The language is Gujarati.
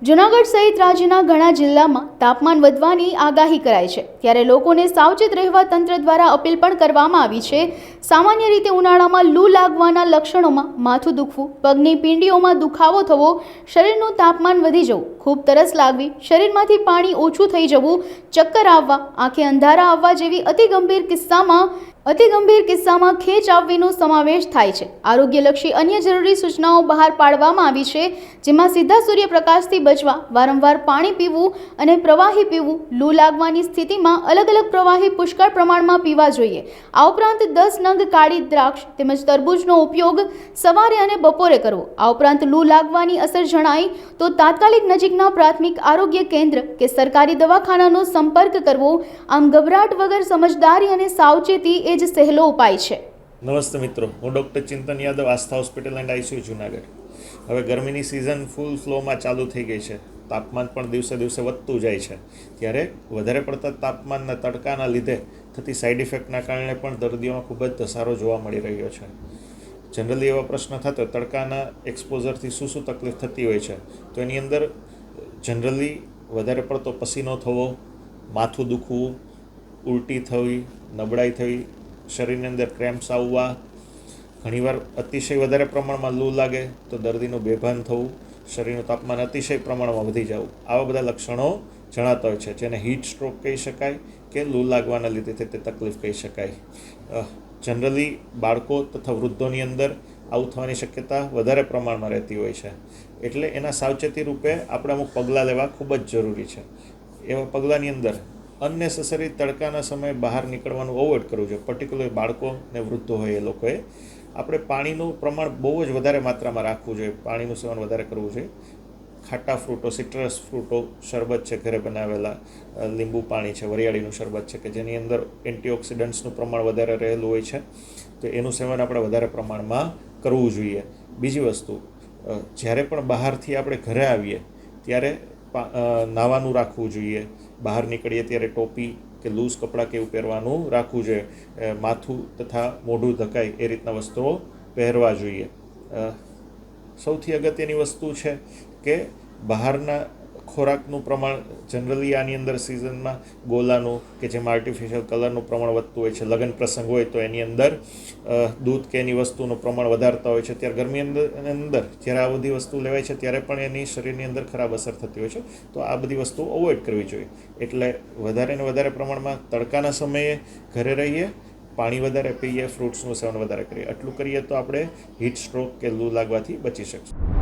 જૂનાગઢ સહિત રાજ્યના ઘણા જિલ્લામાં તાપમાન વધવાની આગાહી કરાઈ છે, ત્યારે લોકોને સાવચેત રહેવા તંત્ર દ્વારા અપીલ પણ કરવામાં આવી છે। સામાન્ય રીતે ઉનાળામાં લૂ લાગવાના લક્ષણોમાં માથું દુખવું, પગની પીંડીઓમાં દુખાવો થવો, શરીરનું તાપમાન વધી જવું, ખૂબ તરસ લાગવી, શરીરમાંથી પાણી ઓછું થઈ જવું, ચક્કર આવવા, આંખે અંધારા આવવા જેવી અતિ ગંભીર કિસ્સામાં ખેંચ આવવીનો સમાવેશ થાય છે। આરોગ્યલક્ષી અન્ય જરૂરી સૂચનાઓ બહાર પાડવામાં આવી છે, જેમાં સીધા સૂર્યપ્રકાશથી બચવા, વારંવાર પાણી પીવું અને પ્રવાહી પીવું, લૂ લાગવાની સ્થિતિમાં અલગ અલગ પ્રવાહી પુષ્કળ પ્રમાણમાં પીવા જોઈએ। આ ઉપરાંત 10 નંગ કાળી દ્રાક્ષ તેમજ તરબૂચનો ઉપયોગ સવારે અને બપોરે કરવો। આ ઉપરાંત લૂ લાગવાની અસર જણાય તો તાત્કાલિક નજીકના પ્રાથમિક આરોગ્ય કેન્દ્ર કે સરકારી દવાખાનાનો સંપર્ક કરવો। આમ ગભરાટ વગર સમજદારી અને સાવચેતી એ જ સહેલો ઉપાય છે। નમસ્તે મિત્રો, હું doctor Chintan Yadav, Aastha hospital and ICU Junagadh. હવે ગરમીની સિઝન ફૂલ ફ્લોમાં ચાલુ થઈ ગઈ છે, તાપમાન પણ દિવસે દિવસે વધતું જાય છે, ત્યારે વધારે પડતા તાપમાનના તડકાના લીધે થતી સાઇડ ઇફેક્ટના કારણે પણ દર્દીઓમાં ખૂબ જ ધસારો જોવા મળી રહ્યો છે। જનરલી એવા પ્રશ્ન થતો તડકાના એક્સપોઝરથી શું તકલીફ થતી હોય છે, તો એની અંદર જનરલી વધારે પડતો પસીનો થવો, માથું દુખવું, ઉલટી થવી, નબળાઈ થવી, શરીરની અંદર ક્રેમ્પ્સ આવવા, ઘણીવાર અતિશય વધારે પ્રમાણમાં લૂ લાગે તો દર્દીનું બેભાન થવું, શરીરનું તાપમાન અતિશય પ્રમાણમાં વધી જવું, આવા બધા લક્ષણો જણાતા હોય છે, જેને હીટ સ્ટ્રોક કહી શકાય કે લૂ લાગવાના લીધે તે તકલીફ કહી શકાય। જનરલી બાળકો તથા વૃદ્ધોની અંદર આવું થવાની શક્યતા વધારે પ્રમાણમાં રહેતી હોય છે, એટલે એના સાવચેતી રૂપે આપણે અમુક પગલાં લેવા ખૂબ જ જરૂરી છે। એવા પગલાંની અંદર અનનેસેસરી તડકાના સમયે બહાર નીકળવાનું અવોઇડ કરવું જોઈએ। પર્ટિક્યુલર બાળકો ને વૃદ્ધો હોય એ લોકોએ આપણે પાણીનું પ્રમાણ બહુ જ વધારે માત્રામાં રાખવું જોઈએ, પાણીનું સેવન વધારે કરવું જોઈએ। ખાટા ફ્રૂટો, સિટ્રસ ફ્રૂટો, શરબત છે ઘરે બનાવેલા, લીંબુ પાણી છે, વરિયાળીનું શરબત છે કે જેની અંદર એન્ટીઓક્સિડન્ટ્સનું પ્રમાણ વધારે રહેલું હોય છે, તો એનું સેવન આપણે વધારે પ્રમાણમાં કરવું જોઈએ। બીજી વસ્તુ, જ્યારે પણ બહારથી આપણે ઘરે આવીએ ત્યારે નાહવાનું રાખવું જોઈએ, બહાર નીકળીએ ત્યારે ટોપી કે લૂઝ કપડાં કે એવું પહેરવાનું રાખવું જોઈએ, માથું તથા મોઢું ઢકાય એ રીતના વસ્ત્રો પહેરવા જોઈએ। સૌથી અગત્યની વસ્તુ છે કે બહારના ખોરાકનું પ્રમાણ જનરલી આની અંદર સિઝનમાં ગોલાનું કે જેમાં આર્ટિફિશિયલ કલરનું પ્રમાણ વધતું હોય છે, લગ્ન પ્રસંગ હોય તો એની અંદર દૂધ કે એની વસ્તુનું પ્રમાણ વધારતા હોય છે, ત્યારે ગરમી અંદર જ્યારે આ બધી વસ્તુ લેવાય છે ત્યારે પણ એની શરીરની અંદર ખરાબ અસર થતી હોય છે, તો આ બધી વસ્તુ અવોઇડ કરવી જોઈએ। એટલે વધારે ને વધારે પ્રમાણમાં તડકાના સમયે ઘરે રહીએ, પાણી વધારે પીએ, ફ્રૂટ્સનું સેવન વધારે કરીએ, આટલું કરીએ તો આપણે હીટ સ્ટ્રોક કે લૂ લાગવાથી બચી શકીશું।